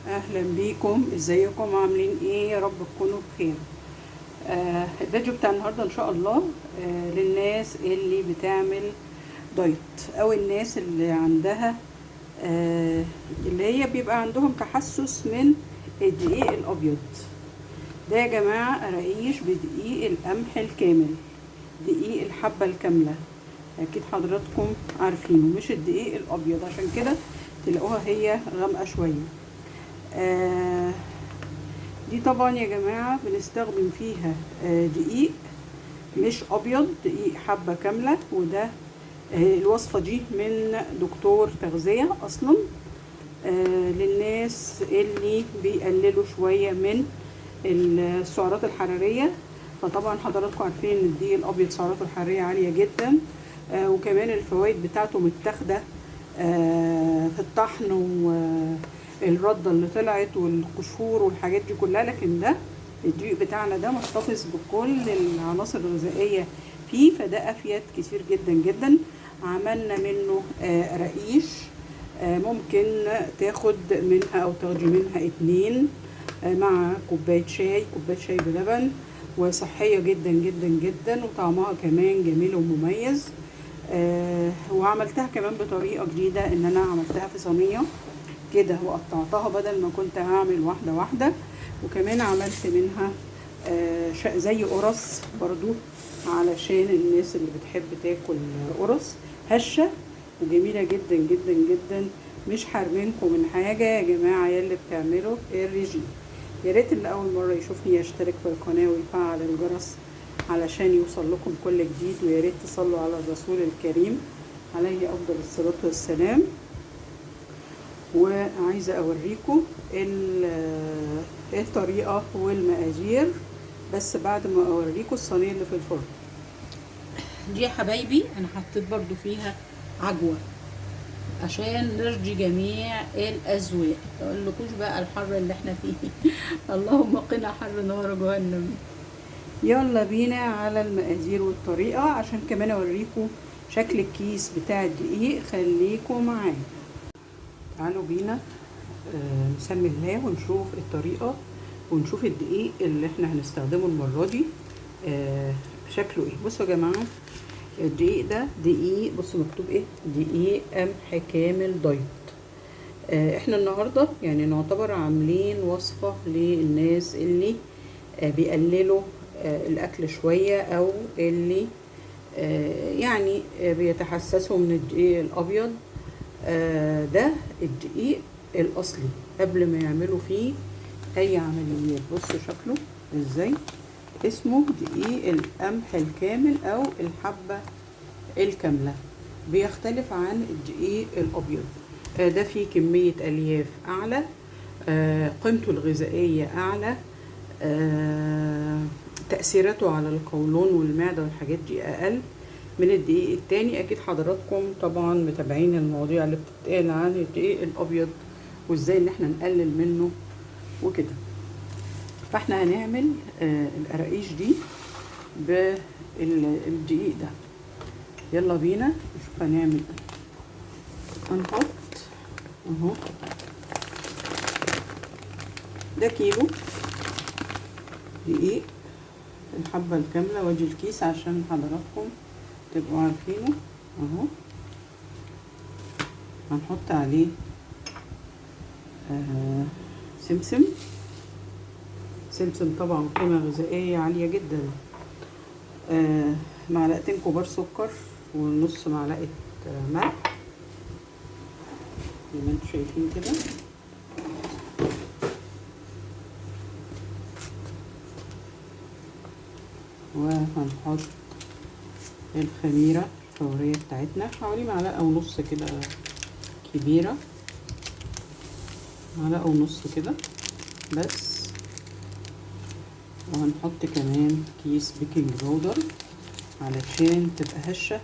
اهلا بيكم، ازيكم؟ عاملين ايه؟ يا رب تكونوا بخير. الفيديو بتاع النهارده ان شاء الله للناس اللي بتعمل دايت، او الناس اللي عندها اللي هي بيبقى عندهم تحسس من الدقيق الابيض ده. يا جماعه قراقيش بدقيق القمح الكامل، دقيق الحبه الكامله، اكيد حضراتكم عارفينه، مش الدقيق الابيض، عشان كده تلاقوها هي غامقه شويه. دي طبعا يا جماعة بنستخدم فيها دقيق مش ابيض، دقيق حبة كاملة. وده الوصفة دي من دكتور تغذية اصلا، للناس اللي بيقللوا شوية من السعرات الحرارية. فطبعا حضراتكم عارفين ان الدقيق الابيض سعراته الحرارية عالية جدا، وكمان الفوائد بتاعته متاخدة في الطحن والردة اللي طلعت والقشور والحاجات دي كلها. لكن ده الدقيق بتاعنا ده محتفظ بكل العناصر الغذائية فيه، فده افيد كتير جدا جدا. عملنا منه رقيش، ممكن تاخد منها او تاخدي منها 2 مع كوباية شاي بلبن، وصحية جدا جدا جدا، وطعمها كمان جميل ومميز. وعملتها كمان بطريقة جديدة، ان انا عملتها في صينية كده وقطعتها بدل ما كنت هعمل واحدة واحدة. وكمان عملت منها زي قرص برضو، علشان الناس اللي بتحب تاكل قرص هشة وجميلة جدا جدا جدا. مش حارمينكم من حاجة يا جماعة يا اللي بتعملوا الريجيم. يا ريت اللي اول مرة يشوفني يشترك في القناة ويفعل الجرس علشان يوصل لكم كل جديد. ويا ريت تصلوا على الرسول الكريم عليه افضل الصلاة والسلام. وعايزة اوريكم الطريقة والمقادير، بس بعد ما اوريكم الصينية اللي في الفرن دي يا حبايبي. انا حطيت برضو فيها عجوة عشان نرضي جميع الاذواق. متقولكوش بقى الحر اللي احنا فيه اللهم قنا حر نار جهنم. يلا بينا على المقادير والطريقة عشان كمان اوريكم شكل الكيس بتاع الدقيق. خليكم معايا، تعالوا بينا نسمي الله ونشوف الطريقة ونشوف الدقيق اللي احنا هنستخدمه المرة دي شكله ايه. بصوا يا جماعة، الدقيق ده دقيق، بصوا مكتوب ايه، دقيق قمح كامل دايت. احنا النهاردة يعني نعتبر عاملين وصفة للناس اللي بيقللوا الاكل شوية، او اللي يعني بيتحسسوا من الدقيق الابيض. ده الدقيق الاصلي قبل ما يعملوا فيه اي عمليات. بصوا شكله ازاي، اسمه دقيق القمح الكامل او الحبة الكاملة. بيختلف عن الدقيق الابيض. ده فيه كمية الياف اعلى، قيمته الغذائية اعلى، تأثيراته على القولون والمعدة والحاجات دي اقل من الدقيق التاني. اكيد حضراتكم طبعا متابعين المواضيع اللي بتتقال عن الدقيق الابيض وازاي ان احنا نقلل منه وكده. فاحنا هنعمل القراقيش دي بالدقيق ده. يلا بينا نشوف هنعمل ايه. هنحط اهو ده كيلو دقيق الحبة الكاملة، وادي الكيس عشان حضراتكم تبقوا عارفينه اهو. هنحط عليه سمسم طبعا قيمة غذائية عالية جدا. معلقتين كبار سكر، ونص معلقة ملح زي ما انتم شايفين كده. وهنحط الخميرة الفورية بتاعتنا حوالي معلقة ونص كده كبيرة، معلقة ونص كده بس. وهنحط كمان كيس بيكنج باودر علشان تبقى هشة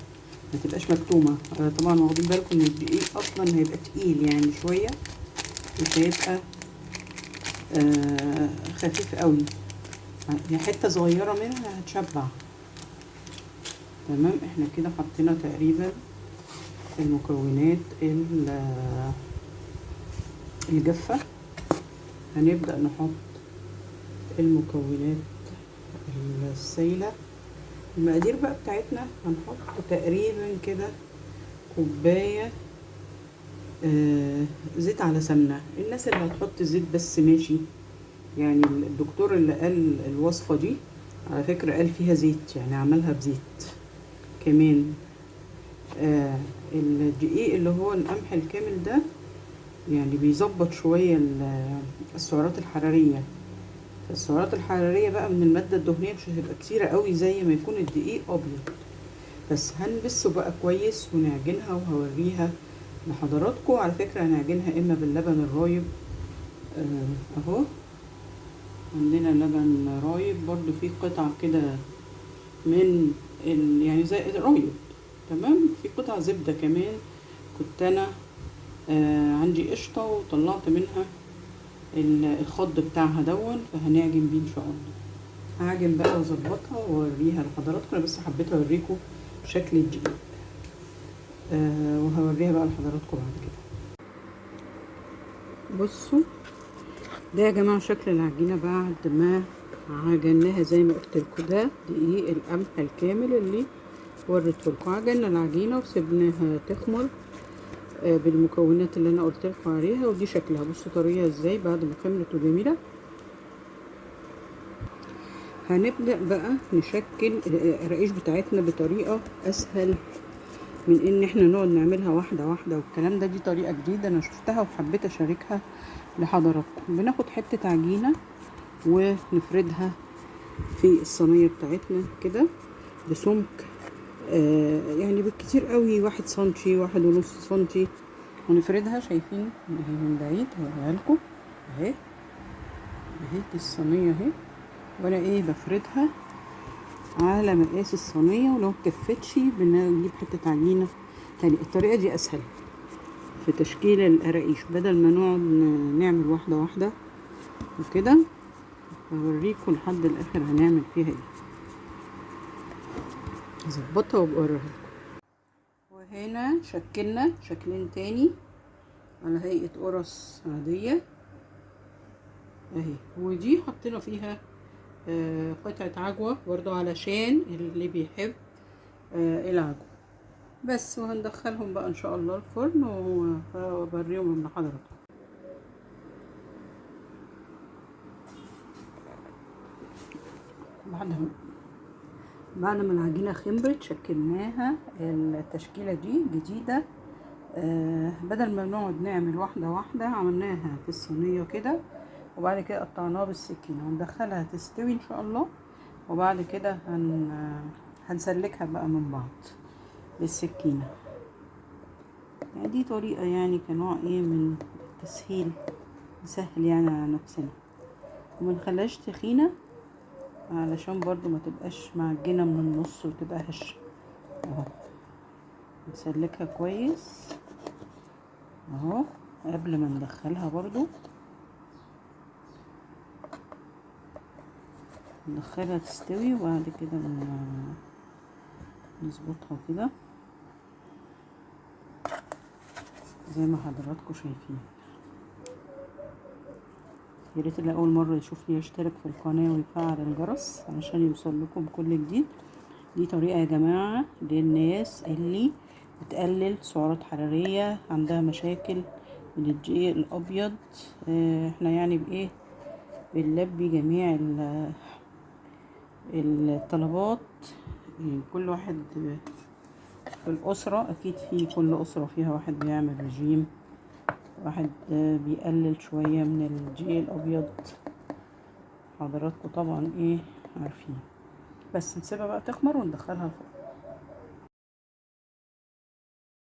ما تبقاش مكتومة. طبعا واخدين بالكم ان الدقيق اصلا هيبقى تقيل يعني شوية، مش هيبقى خفيف قوي، يعني حتة صغيرة منها هتشبع. تمام، احنا كده حطينا تقريبا المكونات الجافة هنبدأ نحط المكونات السايلة. المقادير بقى بتاعتنا هنحط تقريبا كده كوباية زيت على سمنة. الناس اللي هتحط زيت بس ماشي، يعني الدكتور اللي قال الوصفة دي على فكرة قال فيها زيت، يعني عملها بزيت كمان. الدقيق اللي هو القمح الكامل ده يعني بيظبط شوية السعرات الحرارية. السعرات الحرارية بقى من المادة الدهنية مش هتبقى كتيرة قوي زي ما يكون الدقيق أبيض. بس هنبسه بقى كويس ونعجنها وهوريها لحضراتكم. على فكرة هنعجنها إما باللبن الرايب أهو، عندنا لبن رايب برضو فيه قطع كده من يعني زي رايب تمام. في قطع زبدة كمان كنت أنا عندي قشطة وطلعت منها الخض بتاعها دون، فهنعجن بيه ان شاء الله. هعجن بقى واظبطها واوريها لحضراتكم. انا بس حبيت اوريكم شكل الدقيق وهوريها بقى لحضراتكم بعد كده. بصوا ده يا جماعه شكل العجينه بعد ما عجناها زي ما قلت لكم. ده دقيق القمح الكامل اللي وريته لكم. عجنا العجينه وسبناها تخمر بالمكونات اللي انا قلت لكم عليها، ودي شكلها. بصوا طريه ازاي بعد ما خمرت وجميله. هنبدأ بقى نشكل الرقايش بتاعتنا بطريقة اسهل من ان احنا نقعد نعملها واحدة واحدة والكلام ده. دي طريقة جديدة انا شفتها وحبيت اشاركها لحضراتكم. بناخد حتة عجينة ونفردها في الصينية بتاعتنا كده بسمك يعني بالكتير قوي 1 سنتي 1.5 سنتي، ونفردها. شايفين اهي من بعيد هوريها لكم اهي. اهي دي الصينية اهي، وانا ايه بفردها على مقاس الصينية، ولو مكفتش بنجيب حتة عجينة تاني. الطريقة دي اسهل في تشكيل القراقيش بدل ما نقعد نعمل واحدة واحدة وكده. هوريكم لحد الاخر هنعمل فيها ايه، هظبطها وبوريها لكم. وهنا شكلنا شكلين تاني على هيئة قرص عادية اهي، ودي حطينا فيها قطعة عجوة برضو علشان اللي بيحب العجوة بس. وهندخلهم بقى ان شاء الله الفرن وبوريهم لحضراتكم. بعد ما العجينة خمرت شكلناها. التشكيلة دي جديدة بدل ما نقعد نعمل واحدة واحدة عملناها في الصينية كده، وبعد كده قطعناها بالسكينة وندخلها تستوي ان شاء الله. وبعد كده هنسلكها بقى من بعض بالسكينة. يعني دي طريقة يعني كنوع ايه من التسهيل، نسهل يعني على نفسنا ومنخليهاش تخينة علشان برضو ما تبقاش معجنة من النص وتبقى هشة اهو. نسلكها كويس اهو قبل ما ندخلها، برضو ندخلها تستوي وبعد كده نظبطها كده زي ما حضراتكم شايفين. يا ريت اللي اول مره يشوفني يشترك في القناه ويفعل الجرس علشان يوصل لكم كل جديد. دي طريقه يا جماعه للناس اللي بتقلل سعرات حراريه، عندها مشاكل من الدقيق الابيض. احنا يعني بايه بنلبي جميع الطلبات. يعني كل واحد في الاسره، اكيد في كل اسره فيها واحد بيعمل رجيم، واحد بيقلل شوية من الدقيق الابيض. حضراتكم طبعا ايه عارفين. بس نسيبها بقى تخمر وندخلها الفرن.